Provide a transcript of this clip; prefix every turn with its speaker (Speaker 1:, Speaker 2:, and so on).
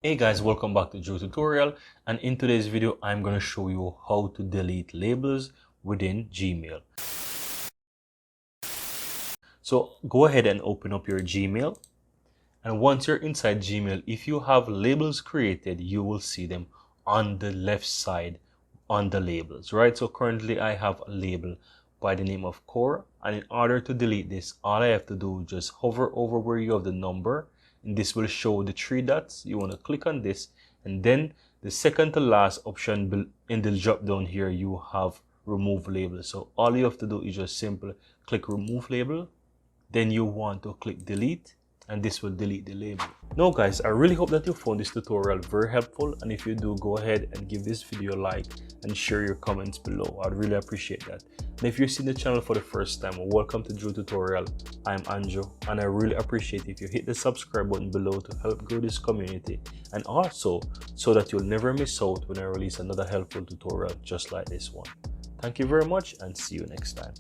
Speaker 1: Hey guys, welcome back to Joe Tutorial, and in today's video I'm going to show you how to delete labels within Gmail. So go ahead and open up your Gmail, and once you're inside Gmail, if you have labels created, you will see them on the left side on the labels, right? So currently I have a label by the name of Core, and in order to delete this, all I have to do is just hover over where you have the number, and this will show the three dots. You want to click on this, and then the second to last option in the drop down here, you have remove label. So all you have to do is just simply click remove label, then you want to click delete, and this will delete the label. Now guys, I really hope that you found this tutorial very helpful, and if you do, go ahead and give this video a like and share your comments below. I'd really appreciate that. And if you're seeing the channel for the first time, welcome to Drew Tutorial. I'm Anjo, and I really appreciate if you hit the subscribe button below to help grow this community, and also so that you'll never miss out when I release another helpful tutorial just like this one. Thank you very much, and see you next time.